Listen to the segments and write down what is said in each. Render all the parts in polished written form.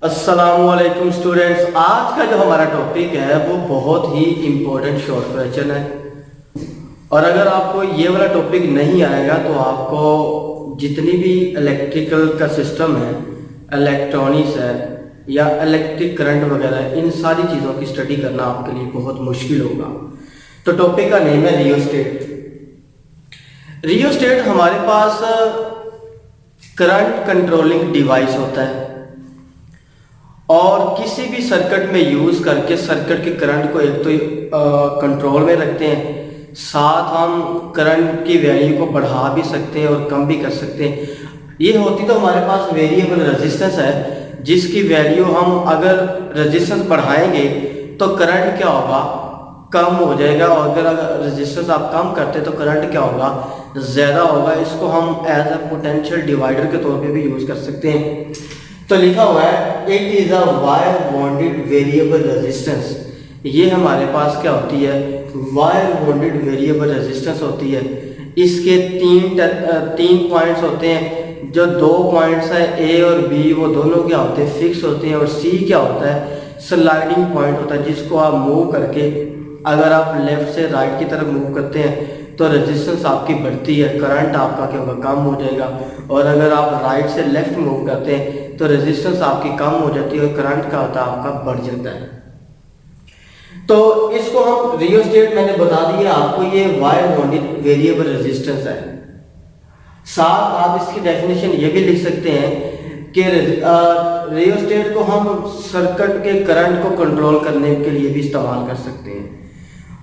अस्सलामुअलैकुम स्टूडेंट्स। आज का जो हमारा टॉपिक है वो बहुत ही इम्पोर्टेंट शॉर्ट क्वेश्चन है। और अगर आपको ये वाला टॉपिक नहीं आएगा तो आपको जितनी भी इलेक्ट्रिकल का सिस्टम है, इलेक्ट्रॉनिक्स है या इलेक्ट्रिक करंट वगैरह, इन सारी चीज़ों की स्टडी करना आपके लिए बहुत मुश्किल होगा। तो टॉपिक का नेम है रियोस्टेट। रियोस्टेट हमारे पास करंट कंट्रोलिंग डिवाइस होता है और किसी भी सर्किट में यूज़ करके सर्किट के करंट को एक तो कंट्रोल में रखते हैं, साथ हम करंट की वैल्यू को बढ़ा भी सकते हैं और कम भी कर सकते हैं। ये होती तो हमारे पास वेरिएबल रेजिस्टेंस है, जिसकी वैल्यू हम अगर रेजिस्टेंस बढ़ाएंगे तो करंट क्या होगा, कम हो जाएगा, और अगर रेजिस्टेंस आप कम करते तो करंट क्या होगा, ज़्यादा होगा। इसको हम एज अ पोटेंशियल डिवाइडर के तौर पे भी यूज़ कर सकते हैं। तो लिखा हुआ है it is a wire bonded variable resistance. ये हमारे पास क्या होती है, वायर बॉन्डेड वेरिएबल रेजिस्टेंस होती है। इसके तीन पॉइंट्स होते हैं। जो दो पॉइंट्स हैं ए और बी, वो दोनों क्या होते हैं, फिक्स होते हैं। और सी क्या होता है, स्लाइडिंग पॉइंट होता है, जिसको आप मूव करके अगर आप लेफ्ट से राइट की तरफ मूव करते हैं तो रेजिस्टेंस आपकी बढ़ती है, करंट आपका क्या होगा, कम हो जाएगा। और अगर आप राइट से लेफ्ट मूव करते हैं तो रेजिस्टेंस आपकी कम हो जाती है और करंट का होता है आपका बढ़ जाता है। तो इसको हम रियोस्टेट, मैंने बता दिया आपको, ये वायर बॉन्डेड वेरिएबल रेजिस्टेंस है। साथ आप इसकी डेफिनेशन ये भी लिख सकते हैं कि रियोस्टेट को हम सर्किट के करंट को कंट्रोल करने के लिए भी इस्तेमाल कर सकते हैं।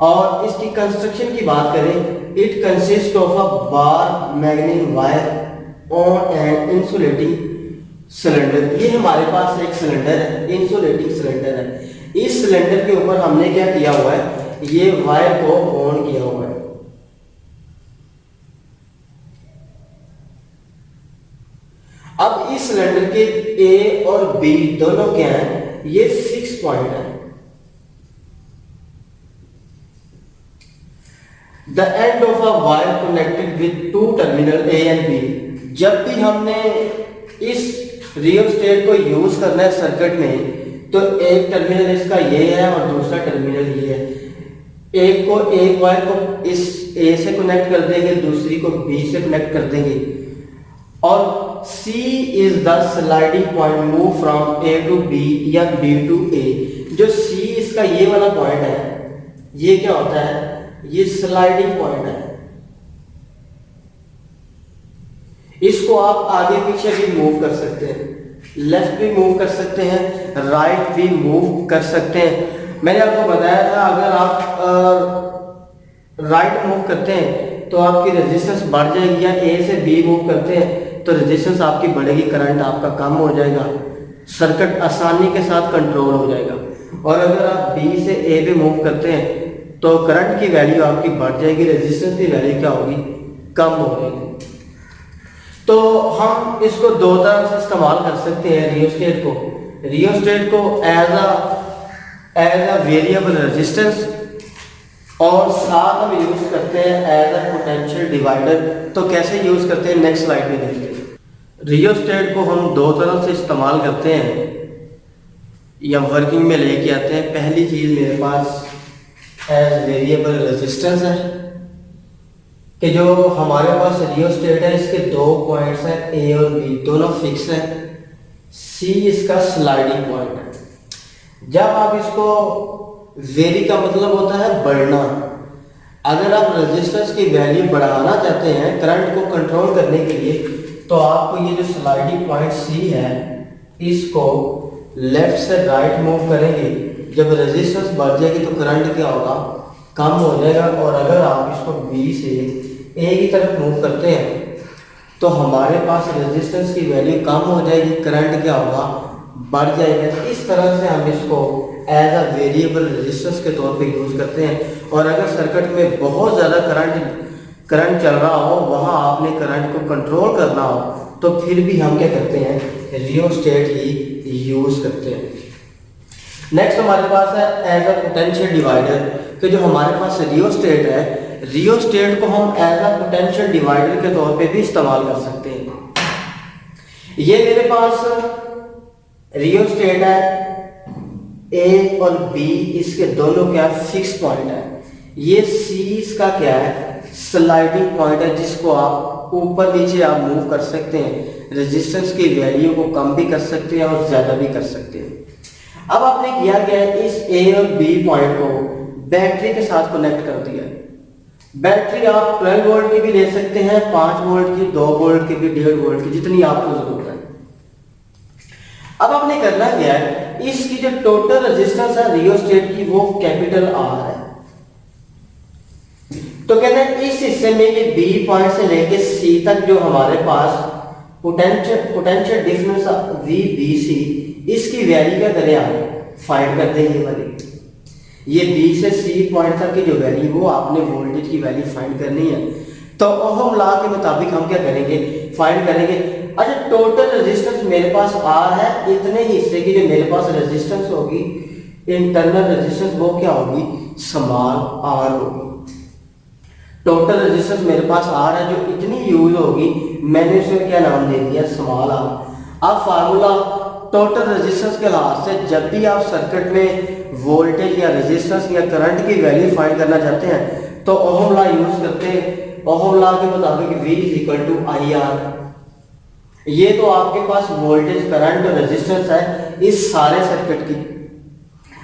और इसकी कंस्ट्रक्शन की बात करें, it consist of a bar magnetic wire on an insulating cylinder. ये हमारे पास एक सिलेंडर है, इंसुलेटिंग सिलेंडर है। इस सिलेंडर के ऊपर हमने क्या किया हुआ है, ये वायर को ऑन किया हुआ है। अब इस सिलेंडर के ए और बी दोनों क्या हैं, ये फिक्स पॉइंट है। The end of a wire connected with two terminal A and B. जब भी हमने इस रियोस्टेट को यूज करना है सर्किट में, तो एक टर्मिनल इसका ये है और दूसरा टर्मिनल ये है। एक वायर को इस ए से कनेक्ट कर देंगे, दूसरी को बी से कनेक्ट कर देंगे। और C is the sliding point move from A to B या बी टू ए। जो C इसका ये वाला पॉइंट है, ये क्या होता है, ये स्लाइडिंग पॉइंट है। इसको आप आगे पीछे भी मूव कर सकते हैं, लेफ्ट भी मूव कर सकते हैं, राइट भी मूव कर सकते हैं। मैंने आपको बताया था अगर आप राइट मूव करते हैं तो आपकी रेजिस्टेंस बढ़ जाएगी, या ए से बी मूव करते हैं तो रेजिस्टेंस आपकी बढ़ेगी, करंट आपका कम हो जाएगा, सर्किट आसानी के साथ कंट्रोल हो जाएगा। और अगर आप बी से ए पे मूव करते हैं तो करंट की वैल्यू आपकी बढ़ जाएगी, रेजिस्टेंस की वैल्यू क्या होगी, कम हो जाएगी। तो हम इसको दो तरह से इस्तेमाल कर सकते हैं रियोस्टेट को एज अ वेरिएबल रेजिस्टेंस, और साथ हम यूज करते हैं एज अ पोटेंशियल डिवाइडर। तो कैसे यूज करते हैं, नेक्स्ट स्लाइड में देखते हैं। रियोस्टेट को हम दो तरह से इस्तेमाल करते हैं या वर्किंग में लेके आते हैं। पहली चीज मेरे पास एज वेरिएबल रेजिस्टेंस है कि जो हमारे पास रियोस्टेट है, इसके दो पॉइंट्स हैं ए और बी, दोनों फिक्स है। सी इसका स्लाइडिंग पॉइंट है। जब आप इसको, वेरी का मतलब होता है बढ़ना, अगर आप रेजिस्टेंस की वैल्यू बढ़ाना चाहते हैं करंट को कंट्रोल करने के लिए, तो आपको ये जो स्लाइडिंग पॉइंट सी है, इसको लेफ्ट से राइट मूव करेंगे। जब रेजिस्टेंस बढ़ जाएगी तो करंट क्या होगा, कम हो जाएगा। और अगर आप इसको बी से ए की तरफ मूव करते हैं तो हमारे पास रेजिस्टेंस की वैल्यू कम हो जाएगी, करंट क्या होगा, बढ़ जाएगा। इस तरह से हम इसको एज अ वेरिएबल रेजिस्टेंस के तौर पे यूज करते हैं। और अगर सर्किट में बहुत ज़्यादा करंट चल रहा हो, वहाँ आपने करंट को कंट्रोल करना हो, तो फिर भी हम क्या करते हैं, रियोस्टेट ही यूज करते हैं। नेक्स्ट हमारे पास है एज अ पोटेंशियल डिवाइडर, कि जो हमारे पास रियोस्टेट है, रियोस्टेट को हम एज अ पोटेंशियल डिवाइडर के तौर पे भी इस्तेमाल कर सकते हैं। ये मेरे पास रियोस्टेट है ए और बी, इसके दोनों क्या फिक्स पॉइंट है। ये सी इसका क्या है, स्लाइडिंग पॉइंट है, जिसको आप ऊपर नीचे आप मूव कर सकते हैं, रेजिस्टेंस की वैल्यू को कम भी कर सकते हैं और ज्यादा भी कर सकते हैं। अब आपने किया क्या है, इस ए और बी पॉइंट को बैटरी के साथ कनेक्ट कर दिया है। बैटरी आप 12 वोल्ट की भी ले सकते हैं, 5 वोल्ट की, 2 वोल्ट की भी, 1.5 वोल्ट की, जितनी आपको जरूरत है। अब आपने करना क्या है, इसकी जो टोटल रेजिस्टेंस है रियोस्टेट की वो कैपिटल आर है। तो कहते हैं इस हिस्से में ये बी पॉइंट से लेके सी तक जो हमारे पास potential difference V B C, इसकी वैल्यू क्या करें आप फाइंड करते हैं। ये वाली ये बी से सी पॉइंट तक की जो वैल्यू वो आपने वोल्टेज की वैल्यू फाइंड करनी है। तो ओहम लॉ के मुताबिक हम क्या करेंगे, फाइंड करेंगे। अच्छा, टोटल रेजिस्टेंस मेरे पास आर है, इतने हिस्से की जो मेरे पास रेजिस्टेंस होगी, इंटरनल रेजिस्टेंस, वो क्या होगी, स्मॉल आर होगी। टोटल रेजिस्टेंस मेरे पास आर है, जो इतनी यूज होगी, मैंने इसमें क्या नाम दे दिया, स्मॉल आर। अब फार्मूला टोटल रेजिस्टेंस के लिहाज से जब भी आप सर्किट में वोल्टेज या रेजिस्टेंस या करंट की वैल्यू फाइंड करना चाहते हैं तो ओहम लॉ यूज करते हैं। ओहम लॉ के मुताबिक V = IR। ये तो आपके पास वोल्टेज, करंट और रेजिस्टेंस है इस सारे सर्किट की।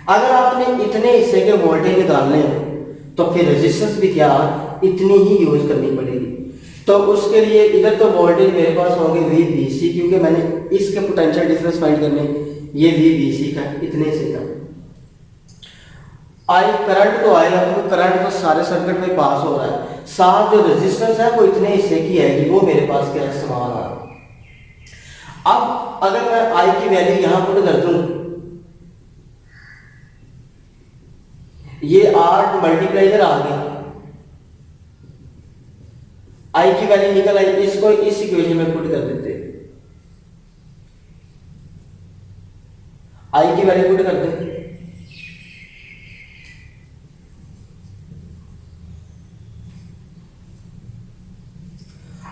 अगर आपने इतने हिस्से के वोल्टेज निकालने हैं तो फिर रेजिस्टेंस भी क्या इतनी ही यूज करनी पड़ेगी। तो उसके लिए इधर तो वोल्टेज मेरे पास होंगे VBC, क्योंकि मैंने इसके पोटेंशियल डिफरेंस फाइंड करने, ये VBC का इतने से का आई करंट तो आएगा, क्योंकि करंट तो सारे सर्किट में पास हो रहा है। साथ जो रेजिस्टेंस है वो इतने हिस्से की आएगी, वो मेरे पास क्या है, समान आ रहा। अब अगर मैं आई की वैल्यू यहां पुट कर दूं, ये 8 मल्टीप्लाई इधर आ गया, आई की वैल्यू निकल आई, इसको इस इक्वेशन में पुट कर देते हैं, आई की वैल्यू पुट कर दें।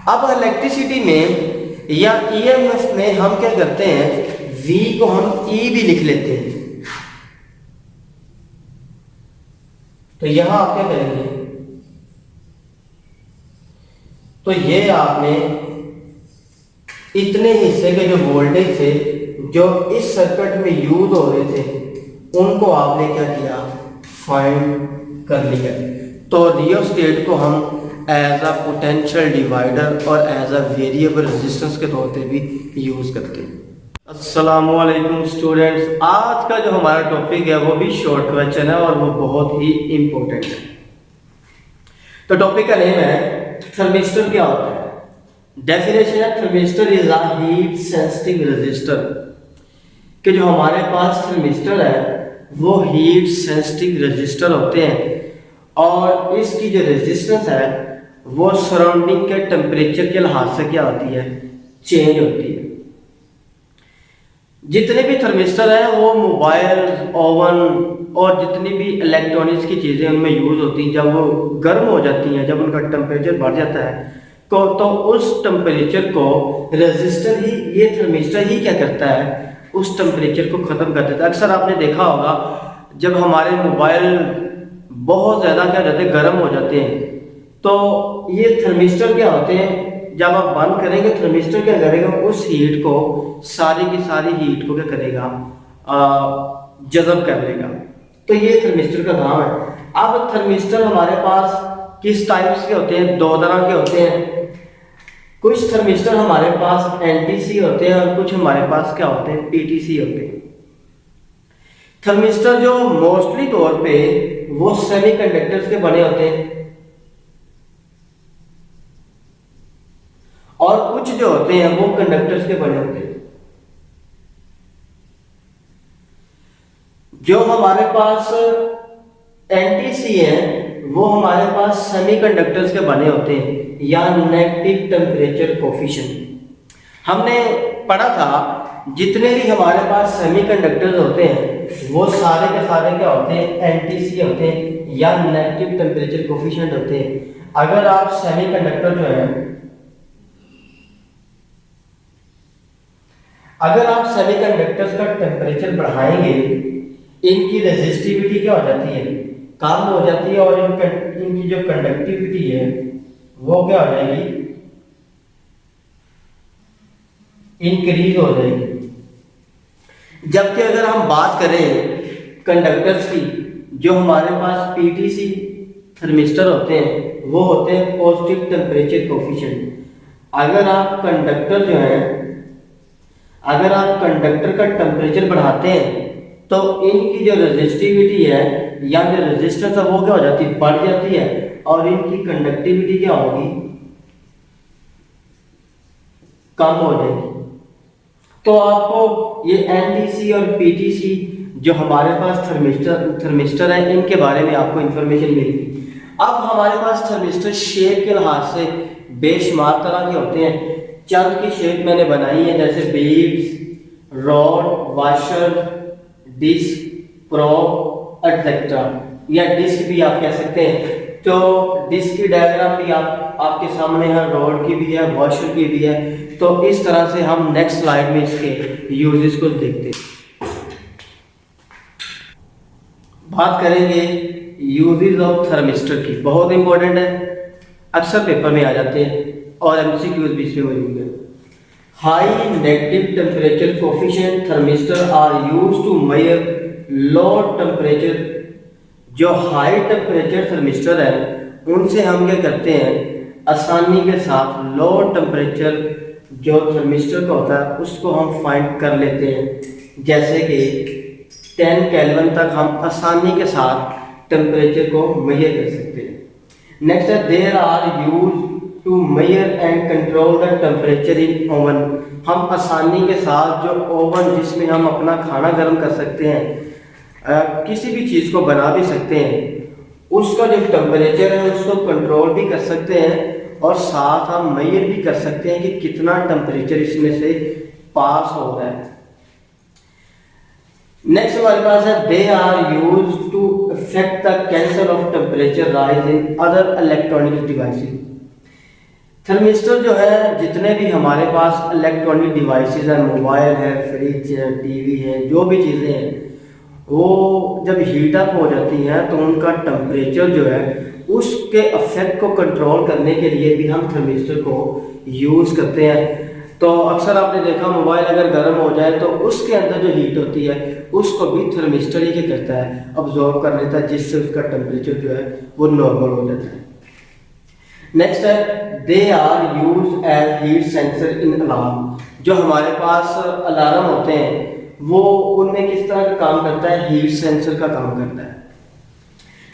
अब इलेक्ट्रिसिटी में या ईएमएफ में हम क्या करते हैं, V को हम E भी लिख लेते हैं। तो यहां आप क्या करेंगे, तो ये आपने इतने हिस्से के जो वोल्टेज थे जो इस सर्किट में यूज हो रहे थे, उनको आपने क्या किया, फाइंड कर लिया। तो रियोस्टेट को हम एज अ पोटेंशियल डिवाइडर और एज अ वेरिएबल रेजिस्टेंस के तौर पे भी यूज करते हैं। अस्सलाम वालेकुम स्टूडेंट्स, आज का जो हमारा टॉपिक है वो भी शॉर्ट क्वेश्चन है और वो बहुत ही इंपॉर्टेंट है। तो टॉपिक का नेम है थर्मिस्टर क्या होता है। डेफिनेशन है, thermistor is a heat sensitive resistor, कि जो हमारे पास थर्मिस्टर है वो हीट सेंसिटिव रेजिस्टर होते हैं और इसकी जो रेजिस्टेंस है वो सराउंडिंग के टेम्परेचर के लिहाज से क्या होती है, चेंज होती है। जितने भी थर्मिस्टर हैं वो मोबाइल, ओवन और जितनी भी इलेक्ट्रॉनिक्स की चीज़ें उनमें यूज़ होती हैं, जब वो गर्म हो जाती हैं, जब उनका टेम्परेचर बढ़ जाता है तो उस टेम्परेचर को रेजिस्टर ही, ये थर्मिस्टर ही क्या करता है, उस टेम्परेचर को ख़त्म कर देता है। अक्सर आपने देखा होगा जब हमारे मोबाइल बहुत ज़्यादा क्या जाते हैं, गर्म हो जाते हैं, तो ये थर्मिस्टर क्या होते हैं, जब आप बंद करेंगे थर्मिस्टर क्या करेगा, उस हीट को, सारी की सारी हीट को क्या करेगा, जज़ब कर लेगा। तो ये थर्मिस्टर का काम है। अब थर्मिस्टर हमारे पास किस टाइप्स के होते हैं, दो तरह के होते हैं। कुछ थर्मिस्टर हमारे पास एनटीसी होते हैं और कुछ हमारे पास क्या होते हैं, पीटीसी होते हैं। थर्मिस्टर जो मोस्टली तौर पे वो सेमीकंडक्टर्स के बने होते हैं और कुछ जो होते हैं वो कंडक्टर्स के बने होते हैं। जो हमारे पास एनटीसी है वो हमारे पास सेमीकंडक्टर्स के बने होते हैं या नेगेटिव टेम्परेचर कोफिशिएंट। हमने पढ़ा था जितने भी हमारे पास सेमीकंडक्टर्स होते हैं वो सारे के सारे क्या होते हैं, एनटीसी होते हैं या नेगेटिव टेम्परेचर कोफिशिएंट होते हैं। अगर आप सेमीकंडक्टर जो है अगर आप सेमीकंडक्टर्स का टेम्परेचर बढ़ाएंगे, इनकी रेजिस्टिविटी क्या हो जाती है, कम हो जाती है, और इनकी जो कंडक्टिविटी है वो क्या हो जाएगी, इंक्रीज हो जाएगी। जबकि अगर हम बात करें कंडक्टर्स की, जो हमारे पास पीटीसी थर्मिस्टर होते हैं वो होते हैं पॉजिटिव टेम्परेचर कोफिशिएंट। अगर आप कंडक्टर जो है, अगर आप कंडक्टर का टेम्परेचर बढ़ाते हैं तो इनकी जो रेजिस्टिविटी है या जो रेजिस्टेंस है वो क्या हो जाती है, बढ़ जाती है, और इनकी कंडक्टिविटी क्या होगी, कम हो जाएगी। तो आपको ये एनटीसी और पीटीसी जो हमारे पास थर्मिस्टर है इनके बारे में आपको इंफॉर्मेशन मिलेगी। अब हमारे पास थर्मिस्टर शेप के लिहाज से बेशुमार तरह के होते हैं। चंद की शेप मैंने बनाई है, जैसे beads, rod, washer, disc, probe, etcetera, या डिस्क भी आप कह सकते हैं। तो डिस्क की डायग्राम भी आपके सामने है, रॉड की भी है, वॉशर की भी है। तो इस तरह से हम नेक्स्ट स्लाइड में इसके यूजेस को देखते हैं। बात करेंगे यूजेस ऑफ थर्मिस्टर की, बहुत इंपॉर्टेंट है, अक्सर पेपर में आ जाते हैं और एमसीक्यूज भी इसमें मौजूद है। High negative temperature coefficient thermistor are used to measure low temperature. जो हाई टेम्परेचर थर्मिस्टर है उनसे हम क्या करते हैं, आसानी के साथ लो टेम्परेचर जो थर्मिस्टर का होता है उसको हम फाइंड कर लेते हैं। जैसे कि 10 केल्विन तक हम आसानी के साथ टेम्परेचर को मेजर कर सकते हैं। नेक्स्ट है there are use to measure and control the temperature in oven. हम आसानी के साथ जो ओवन जिसमें हम अपना खाना गर्म कर सकते हैं, किसी भी चीज़ को बना भी सकते हैं, उसका जो टेम्परेचर है उसको कंट्रोल भी कर सकते हैं, और साथ हम मेजर भी कर सकते हैं कि कितना टेम्परेचर इसमें से पास हो रहा है। नेक्स्ट हमारे पास है they are use to effect the cancel of temperature rise in other electronic devices. Thermistor जो है, जितने भी हमारे पास इलेक्ट्रॉनिक डिवाइसेस हैं, मोबाइल है, फ्रिज है, टीवी है, जो भी चीज़ें हैं, वो जब हीट अप हो जाती हैं तो उनका टेम्परेचर जो है उसके इफेक्ट को कंट्रोल करने के लिए भी हम थर्मिस्टर को यूज़ करते हैं। तो अक्सर आपने देखा मोबाइल अगर गर्म हो जाए तो उसके अंदर जो हीट होती है उसको भी थर्मिस्टर ही क्या करता है, अब्जॉर्ब कर लेता है, जिससे उसका टेम्परेचर जो है वो नॉर्मल हो जाता है। नेक्स्ट है they are use as heat sensor in alarm. जो हमारे पास अलार्म होते हैं वो उनमें किस तरह का काम करता है, हीट सेंसर का काम करता है।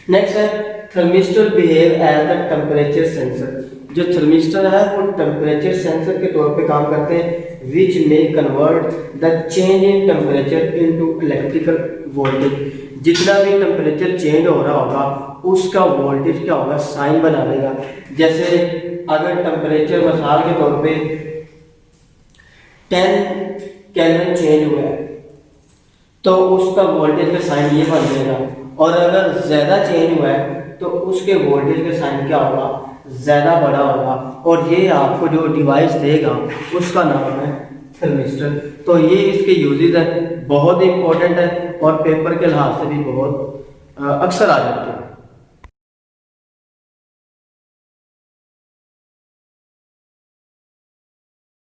नेक्स्ट है thermistor behave as the temperature sensor. जो थर्मिस्टर है वो टेम्परेचर सेंसर के तौर पे काम करते हैं, विच में convert the change in temperature into electrical voltage. जितना भी टेम्परेचर चेंज हो रहा होगा उसका वोल्टेज क्या होगा, साइन बना देगा। जैसे अगर टेम्परेचर मिसाल के तौर पे 10 केल्विन चेंज हुआ है तो उसका वोल्टेज का साइन ये बन जाएगा, और अगर ज़्यादा चेंज हुआ है तो उसके वोल्टेज का साइन क्या होगा, ज़्यादा बड़ा होगा, और ये आपको जो डिवाइस देगा उसका नाम है थर्मिस्टर। तो ये इसके यूजेस है, बहुत इंपॉर्टेंट है और पेपर के लिहाज से भी बहुत अक्सर आ जाते हैं।